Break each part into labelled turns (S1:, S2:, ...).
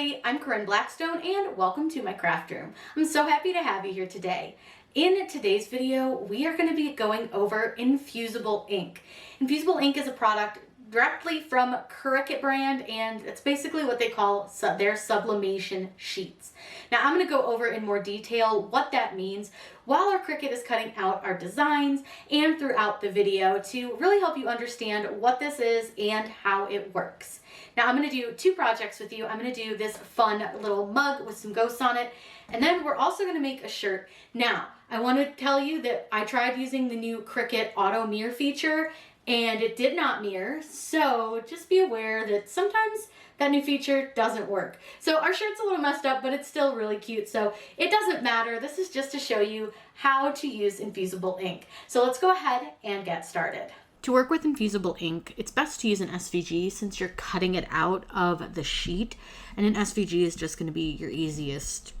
S1: everybody, I'm Corinne Blackstone and welcome to my craft room. I'm so happy to have you here today. In today's video, we are going to be going over Infusible Ink. Infusible Ink is a product directly from Cricut brand, and it's basically what they call their sublimation sheets. Now I'm going to go over in more detail what that means while our Cricut is cutting out our designs and throughout the video to really help you understand what this is and how it works. Now I'm going to do two projects with you. I'm going to do this fun little mug with some ghosts on it, and then we're also going to make a shirt. Now I want to tell you that I tried using the new Cricut auto mirror feature and it did not mirror, so just be aware that sometimes that new feature doesn't work. So our shirt's a little messed up, but it's still really cute, so it doesn't matter. This is just to show you how to use Infusible Ink. So let's go ahead and get started. To work with Infusible Ink, it's best to use an SVG since you're cutting it out of the sheet, and an SVG is just going to be your easiest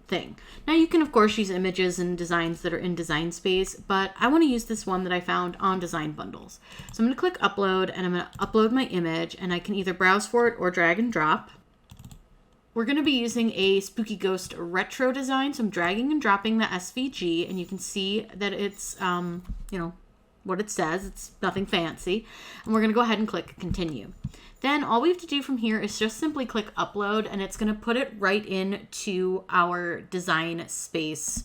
S1: thing. Now you can of course use images and designs that are in Design Space, but I want to use this one that I found on Design Bundles. So I'm going to click upload and I'm going to upload my image, and I can either browse for it or drag and drop. We're going to be using a Spooky Ghost retro design, so I'm dragging and dropping the SVG, and you can see that it's what it says. It's nothing fancy, and we're going to go ahead and click continue. Then all we have to do from here is just simply click upload, and it's going to put it right into our Design Space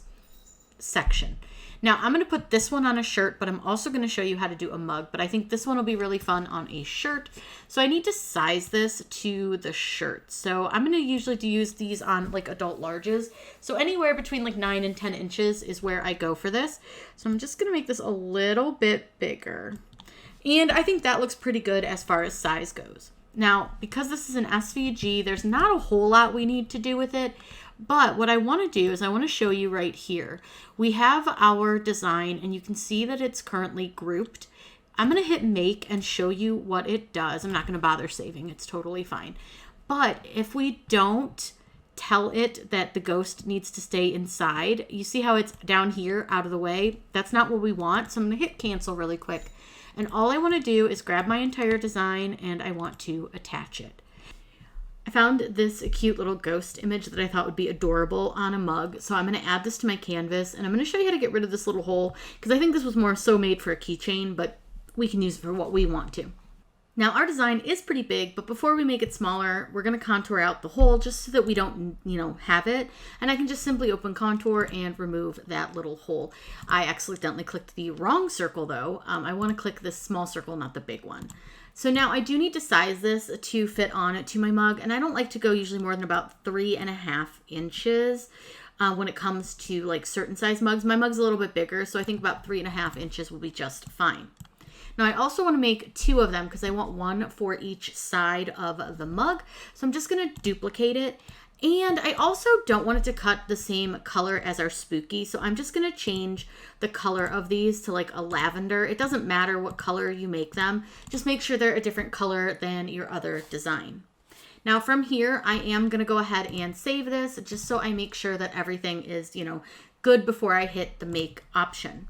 S1: section. Now I'm going to put this one on a shirt, but I'm also going to show you how to do a mug, but I think this one will be really fun on a shirt. So I need to size this to the shirt. So I'm going to usually use these on like adult larges. So anywhere between like 9 and 10 inches is where I go for this. So I'm just going to make this a little bit bigger. And I think that looks pretty good as far as size goes. Now, because this is an SVG, there's not a whole lot we need to do with it. But what I want to do is I want to show you right here. We have our design, and you can see that it's currently grouped. I'm going to hit make and show you what it does. I'm not going to bother saving. It's totally fine. But if we don't tell it that the ghost needs to stay inside, you see how it's down here out of the way? That's not what we want. So I'm going to hit cancel really quick. And all I want to do is grab my entire design and I want to attach it. I found this cute little ghost image that I thought would be adorable on a mug. So I'm going to add this to my canvas, and I'm going to show you how to get rid of this little hole because I think this was more so made for a keychain, but we can use it for what we want to. Now our design is pretty big, but before we make it smaller, we're going to contour out the hole just so that we don't, have it. And I can just simply open contour and remove that little hole. I accidentally clicked the wrong circle though. I want to click this small circle, not the big one. So now I do need to size this to fit on it to my mug, and I don't like to go usually more than about 3.5 inches when it comes to like certain size mugs. My mug's a little bit bigger, so I think about 3.5 inches will be just fine. Now I also want to make 2 of them because I want one for each side of the mug. So I'm just going to duplicate it. And I also don't want it to cut the same color as our spooky. So I'm just going to change the color of these to like a lavender. It doesn't matter what color you make them. Just make sure they're a different color than your other design. Now from here, I am going to go ahead and save this just so I make sure that everything is, good before I hit the make option.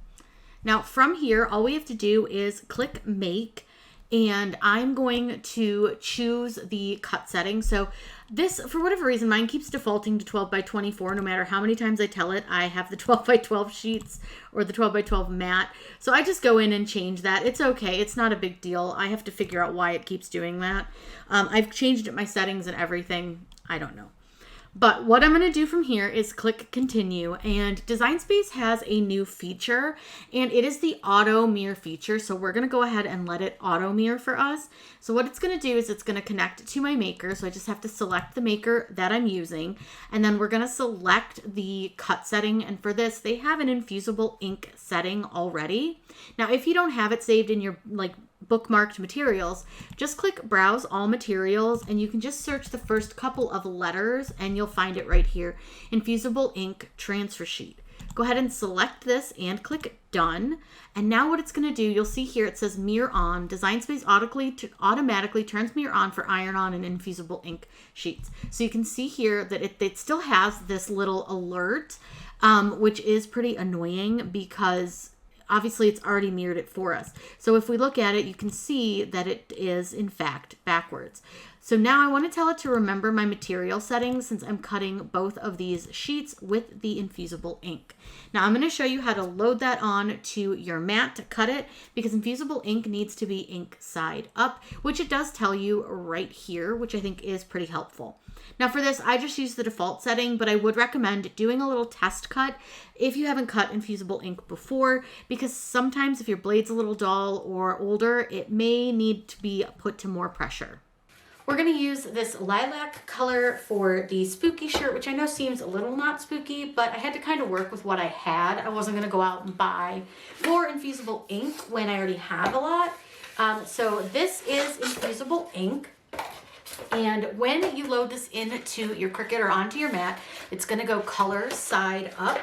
S1: Now from here, all we have to do is click make, and I'm going to choose the cut setting. So this, for whatever reason, mine keeps defaulting to 12 by 24 no matter how many times I tell it I have the 12 by 12 sheets or the 12 by 12 mat. So I just go in and change that. It's okay. It's not a big deal. I have to figure out why it keeps doing that. I've changed it, my settings and everything. I don't know. But what I'm going to do from here is click continue, and Design Space has a new feature, and it is the auto mirror feature. So we're going to go ahead and let it auto mirror for us. So what it's going to do is it's going to connect to my maker. So I just have to select the maker that I'm using, and then we're going to select the cut setting. And for this, they have an Infusible Ink setting already. Now, if you don't have it saved in your bookmarked materials, just click browse all materials, and you can just search the first couple of letters and you'll find it right here, Infusible Ink transfer sheet. Go ahead and select this and click done. And now what it's going to do, you'll see here it says mirror on. Design Space automatically turns mirror on for iron on and Infusible Ink sheets. So you can see here that it still has this little alert, which is pretty annoying because obviously it's already mirrored it for us. So if we look at it, you can see that it is in fact backwards. So now I want to tell it to remember my material settings since I'm cutting both of these sheets with the Infusible ink. Now I'm going to show you how to load that on to your mat to cut it, because Infusible ink needs to be ink side up, which it does tell you right here, which I think is pretty helpful. Now for this, I just use the default setting, but I would recommend doing a little test cut if you haven't cut Infusible ink before, because sometimes if your blade's a little dull or older, it may need to be put to more pressure. We're going to use this lilac color for the spooky shirt, which I know seems a little not spooky, but I had to kind of work with what I had. I wasn't going to go out and buy more Infusible ink when I already have a lot. So this is Infusible ink. And when you load this into your Cricut or onto your mat, it's going to go color side up.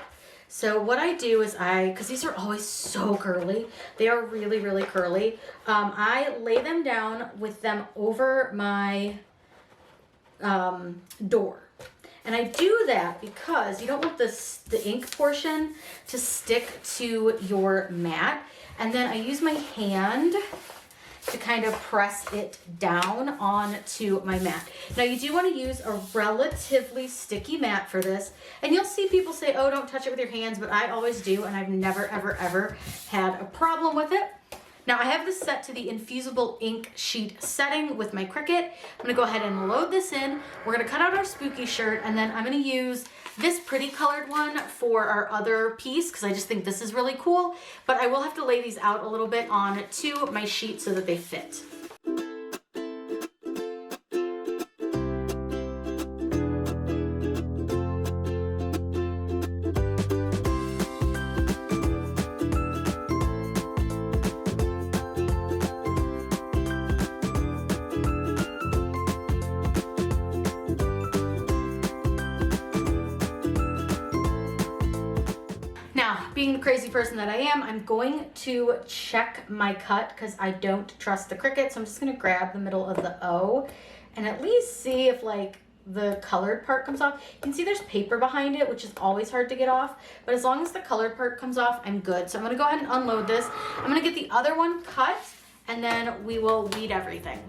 S1: So what I do is because these are always so curly, they are really, really curly. I lay them down with them over my door. And I do that because you don't want the ink portion to stick to your mat. And then I use my hand to kind of press it down onto my mat. Now you do want to use a relatively sticky mat for this, and you'll see people say, oh, don't touch it with your hands, but I always do, and I've never, ever, ever had a problem with it. Now I have this set to the Infusible ink sheet setting with my Cricut. I'm gonna go ahead and load this in. We're gonna cut out our spooky shirt, and then I'm gonna use this pretty colored one for our other piece because I just think this is really cool, but I will have to lay these out a little bit on to my sheet so that they fit. Being the crazy person that I am, I'm going to check my cut because I don't trust the Cricut. So I'm just going to grab the middle of the O and at least see if like the colored part comes off. You can see there's paper behind it, which is always hard to get off. But as long as the colored part comes off, I'm good. So I'm going to go ahead and unload this. I'm going to get the other one cut and then we will weed everything.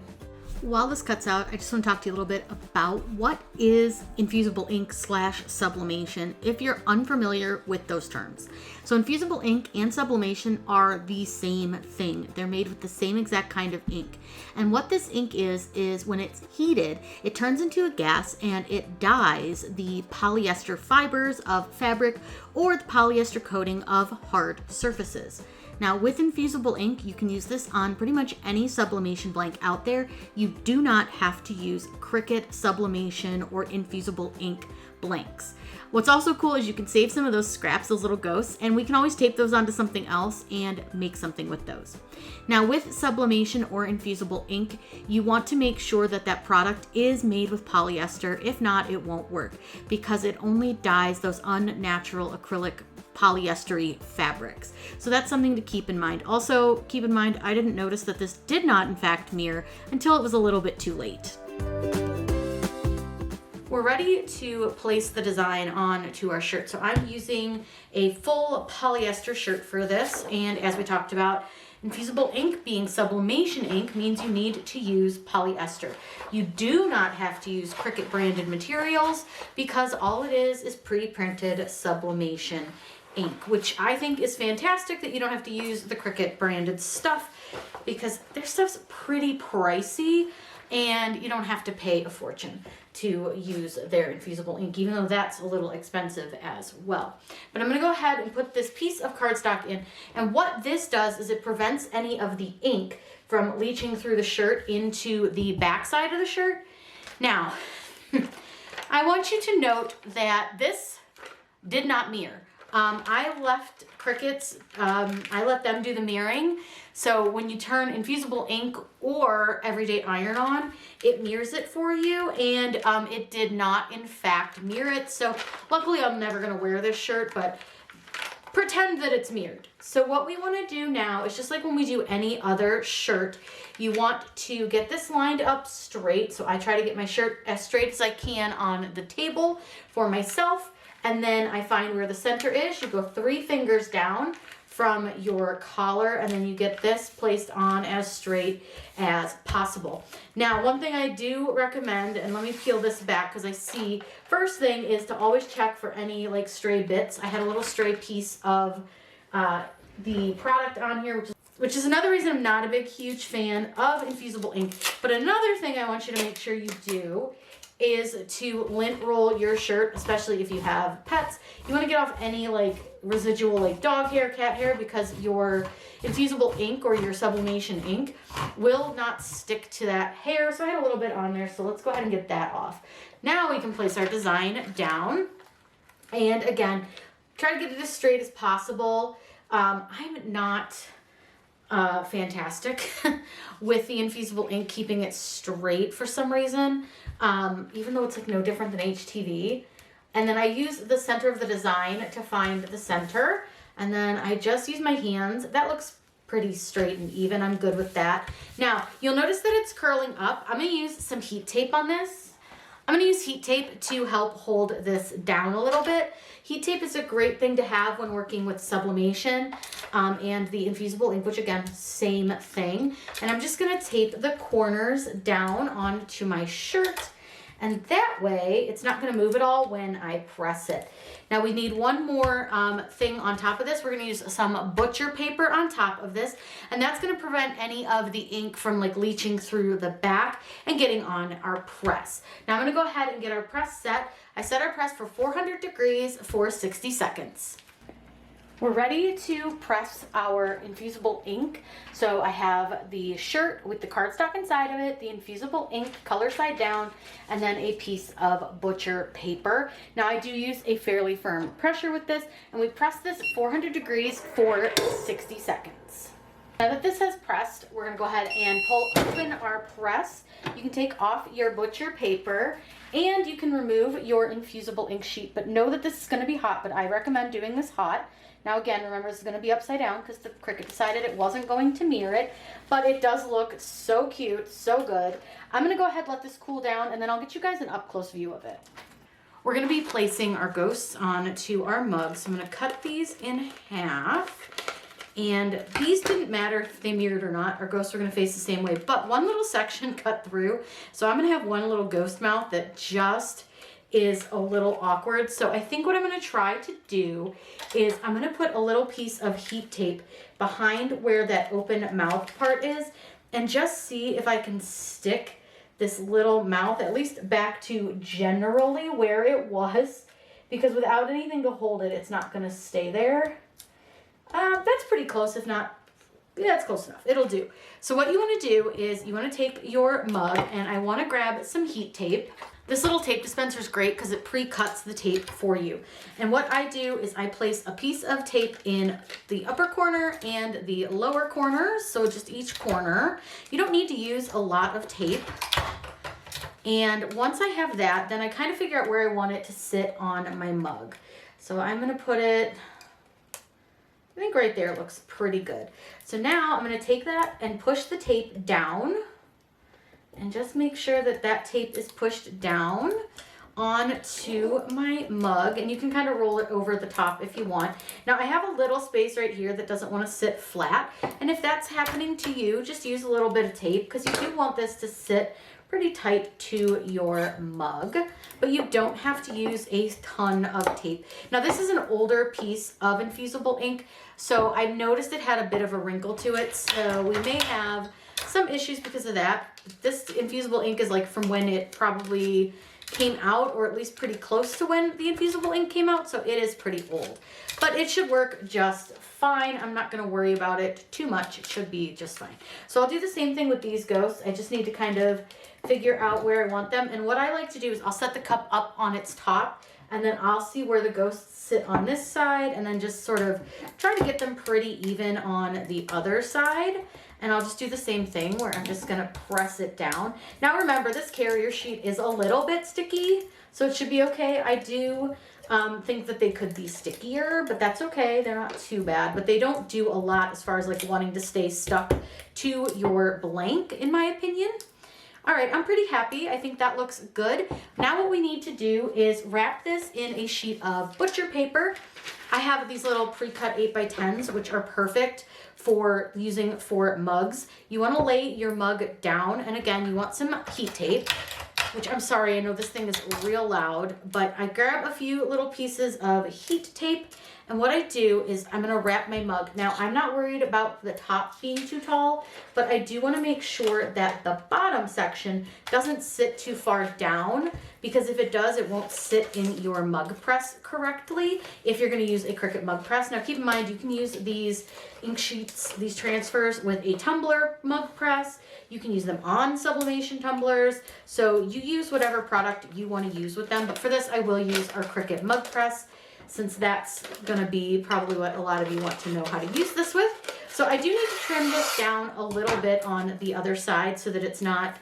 S1: While this cuts out, I just want to talk to you a little bit about what is Infusible ink / sublimation if you're unfamiliar with those terms. So Infusible ink and sublimation are the same thing. They're made with the same exact kind of ink. And what this ink is when it's heated, it turns into a gas and it dyes the polyester fibers of fabric or the polyester coating of hard surfaces. Now with Infusible ink, you can use this on pretty much any sublimation blank out there. You do not have to use Cricut sublimation or Infusible ink blanks. What's also cool is you can save some of those scraps, those little ghosts, and we can always tape those onto something else and make something with those. Now with sublimation or Infusible ink, you want to make sure that that product is made with polyester. If not, it won't work because it only dyes those unnatural acrylic polyestery fabrics. So that's something to keep in mind. Also, keep in mind, I didn't notice that this did not in fact mirror until it was a little bit too late. We're ready to place the design on to our shirt. So I'm using a full polyester shirt for this. And as we talked about, Infusible ink being sublimation ink means you need to use polyester. You do not have to use Cricut branded materials because all it is pre-printed sublimation ink, which I think is fantastic that you don't have to use the Cricut branded stuff because their stuff's pretty pricey and you don't have to pay a fortune to use their Infusible ink, even though that's a little expensive as well. But I'm gonna go ahead and put this piece of cardstock in, and what this does is it prevents any of the ink from leaching through the shirt into the back side of the shirt. Now, I want you to note that this did not mirror. I left Cricut's, I let them do the mirroring. So when you turn Infusible ink or Everyday Iron on, it mirrors it for you, and it did not in fact mirror it. So luckily I'm never gonna wear this shirt, but pretend that it's mirrored. So what we wanna do now is just like when we do any other shirt, you want to get this lined up straight. So I try to get my shirt as straight as I can on the table for myself. And then I find where the center is. You go 3 fingers down from your collar, and then you get this placed on as straight as possible. Now, one thing I do recommend, and let me peel this back because I see, first thing is to always check for any like stray bits. I had a little stray piece of the product on here, which is another reason I'm not a big, huge fan of Infusible ink. But another thing I want you to make sure you do is to lint roll your shirt, especially if you have pets. You want to get off any like residual like dog hair, cat hair, because your Infusible ink or your sublimation ink will not stick to that hair. So I had a little bit on there, so let's go ahead and get that off. Now we can place our design down, and again, try to get it as straight as possible. I'm not fantastic with the Infusible ink keeping it straight for some reason, even though it's like no different than HTV. And then I use the center of the design to find the center, and then I just use my hands. That looks pretty straight and even. I'm good with that. Now, you'll notice that it's curling up. I'm going to use some heat tape on this. I'm going to use heat tape to help hold this down a little bit. Heat tape is a great thing to have when working with sublimation and the Infusible ink, which again, same thing. And I'm just going to tape the corners down onto my shirt, and that way it's not going to move at all when I press it. Now we need one more thing on top of this. We're going to use some butcher paper on top of this, and that's going to prevent any of the ink from like leaching through the back and getting on our press. Now I'm going to go ahead and get our press set. I set our press for 400 degrees for 60 seconds. We're ready to press our Infusible ink. So I have the shirt with the cardstock inside of it, the Infusible ink color side down, and then a piece of butcher paper. Now I do use a fairly firm pressure with this, and we press this at 400 degrees for 60 seconds. Now that this has pressed, we're gonna go ahead and pull open our press. You can take off your butcher paper, and you can remove your Infusible ink sheet, but know that this is gonna be hot, but I recommend doing this hot. Now again, remember this is going to be upside down because the Cricut decided it wasn't going to mirror it, but it does look so cute, so good. I'm going to go ahead and let this cool down, and then I'll get you guys an up-close view of it. We're going to be placing our ghosts onto our mugs. So I'm going to cut these in half, and these didn't matter if they mirrored or not. Our ghosts are going to face the same way, but one little section cut through, so I'm going to have one little ghost mouth that just is a little awkward. So I think what I'm going to try to do is I'm going to put a little piece of heat tape behind where that open mouth part is, and just see if I can stick this little mouth at least back to generally where it was, because without anything to hold it, it's not going to stay there. That's pretty close, if not, yeah, it's close enough. It'll do. So what you want to do is you want to take your mug, and I want to grab some heat tape. This little tape dispenser is great because it pre-cuts the tape for you. And what I do is I place a piece of tape in the upper corner and the lower corners, so just each corner. You don't need to use a lot of tape. And once I have that, then I kind of figure out where I want it to sit on my mug. So I'm going to put it, I think right there looks pretty good. So now I'm going to take that and push the tape down, and just make sure that that tape is pushed down onto my mug, and you can kind of roll it over the top if you want. Now I have a little space right here that doesn't want to sit flat, and if that's happening to you, just use a little bit of tape, because you do want this to sit pretty tight to your mug, but you don't have to use a ton of tape. Now this is an older piece of Infusible ink, so I noticed it had a bit of a wrinkle to it, so we may have some issues because of that. This Infusible ink is like from when it probably came out, or at least pretty close to when the Infusible ink came out, so it is pretty old. But it should work just fine. I'm not going to worry about it too much. It should be just fine. So I'll do the same thing with these ghosts. I just need to kind of figure out where I want them. And what I like to do is I'll set the cup up on its top, and then I'll see where the ghosts sit on this side, and then just sort of try to get them pretty even on the other side. And I'll just do the same thing where I'm just going to press it down. Now remember, this carrier sheet is a little bit sticky, so it should be okay. I do think that they could be stickier, but that's okay. They're not too bad, but they don't do a lot as far as like wanting to stay stuck to your blank, in my opinion. All right, I'm pretty happy. I think that looks good. Now what we need to do is wrap this in a sheet of butcher paper. I have these little pre-cut 8x10s, which are perfect for using for mugs. You want to lay your mug down, and again, you want some heat tape, which I'm sorry, I know this thing is real loud, but I grab a few little pieces of heat tape, and what I do is I'm going to wrap my mug. Now, I'm not worried about the top being too tall, but I do want to make sure that the bottom section doesn't sit too far down, because if it does, it won't sit in your mug press correctly if you're going to use a Cricut mug press. Now, keep in mind, you can use these ink sheets, these transfers with a tumbler mug press. You can use them on sublimation tumblers. So you use whatever product you want to use with them. But for this, I will use our Cricut mug press, since that's going to be probably what a lot of you want to know how to use this with. So I do need to trim this down a little bit on the other side so that it's not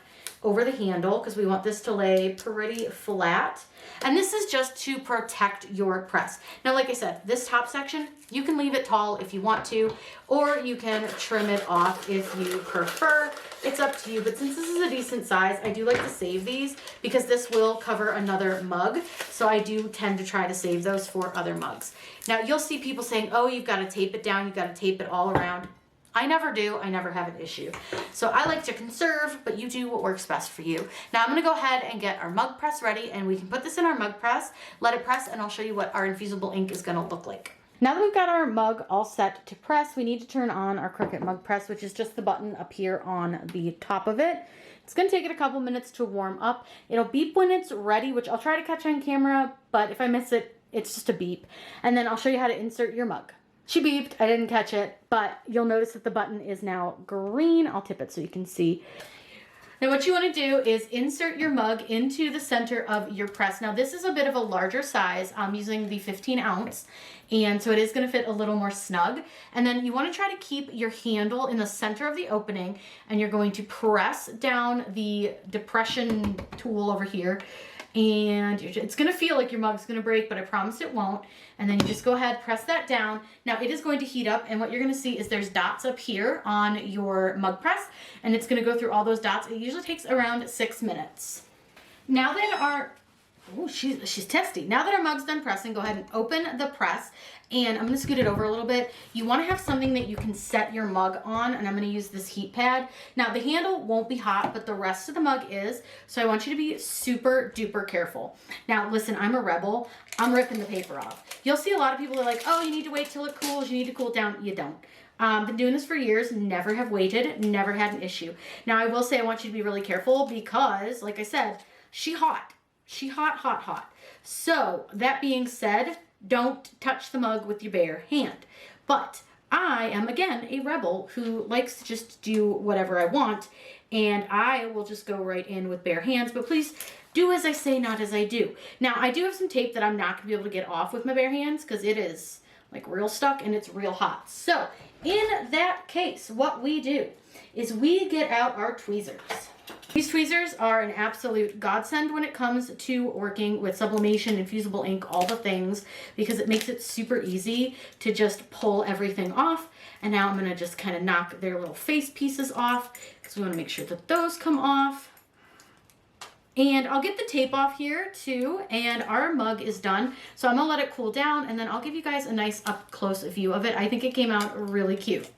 S1: over the handle, because we want this to lay pretty flat. And this is just to protect your press. Now, like I said, this top section, you can leave it tall if you want to, or you can trim it off if you prefer. It's up to you, but since this is a decent size, I do like to save these because this will cover another mug. So I do tend to try to save those for other mugs. Now, you'll see people saying, oh, you've got to tape it down, you've got to tape it all around. I never do. I never have an issue. So I like to conserve, but you do what works best for you. Now I'm going to go ahead and get our mug press ready, and we can put this in our mug press, let it press, and I'll show you what our Infusible ink is going to look like. Now that we've got our mug all set to press, we need to turn on our Cricut Mug Press, which is just the button up here on the top of it. It's going to take it a couple minutes to warm up. It'll beep when it's ready, which I'll try to catch on camera, but if I miss it, it's just a beep. And then I'll show you how to insert your mug. She beeped, I didn't catch it, but you'll notice that the button is now green. I'll tip it so you can see. Now what you want to do is insert your mug into the center of your press. Now this is a bit of a larger size. I'm using the 15 ounce, and so it is going to fit a little more snug. And then you want to try to keep your handle in the center of the opening, and you're going to press down the depression tool over here. And it's going to feel like your mug's going to break, but I promise it won't. And then you just go ahead, press that down. Now it is going to heat up, and what you're going to see is there's dots up here on your mug press, and it's going to go through all those dots. It usually takes around 6 minutes. Now that our she's testy. Now that our mug's done pressing, go ahead and open the press, and I'm going to scoot it over a little bit. You want to have something that you can set your mug on, and I'm going to use this heat pad. Now the handle won't be hot, but the rest of the mug is, so I want you to be super duper careful. Now listen, I'm a rebel. I'm ripping the paper off. You'll see a lot of people that are like, oh, you need to wait till it cools, you need to cool it down. You don't. Been doing this for years, never have waited, never had an issue. Now I will say I want you to be really careful because, like I said, she hot. She hot, hot, hot. So that being said, don't touch the mug with your bare hand. But I am, again, a rebel who likes to just do whatever I want, and I will just go right in with bare hands. But please do as I say, not as I do. Now, I do have some tape that I'm not going to be able to get off with my bare hands because it is like real stuck and it's real hot. So in that case, what we do is we get out our tweezers. These tweezers are an absolute godsend when it comes to working with sublimation, infusible ink, all the things, because it makes it super easy to just pull everything off. And now I'm going to just kind of knock their little face pieces off because we want to make sure that those come off. And I'll get the tape off here too, and our mug is done. So I'm going to let it cool down, and then I'll give you guys a nice up close view of it. I think it came out really cute.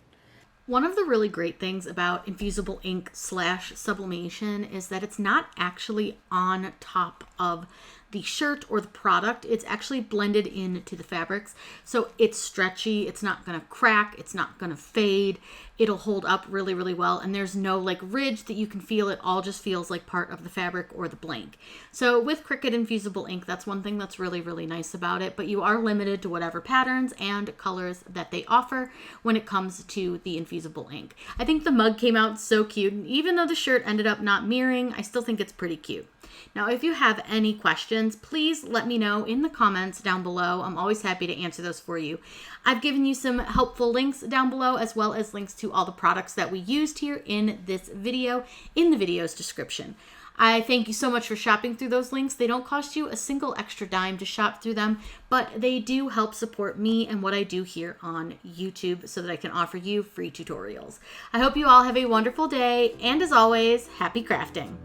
S1: One of the really great things about Infusible Ink / sublimation is that it's not actually on top of the shirt or the product. It's actually blended into the fabrics. So it's stretchy, it's not gonna crack, it's not gonna fade. It'll hold up really, really well. And there's no like ridge that you can feel. It all just feels like part of the fabric or the blank. So with Cricut Infusible Ink, that's one thing that's really, really nice about it. But you are limited to whatever patterns and colors that they offer when it comes to the Infusible Ink. I think the mug came out so cute. And even though the shirt ended up not mirroring, I still think it's pretty cute. Now, if you have any questions, please let me know in the comments down below. I'm always happy to answer those for you. I've given you some helpful links down below, as well as links to all the products that we used here in this video in the video's description. I thank you so much for shopping through those links. They don't cost you a single extra dime to shop through them, but they do help support me and what I do here on YouTube so that I can offer you free tutorials. I hope you all have a wonderful day, and as always, happy crafting.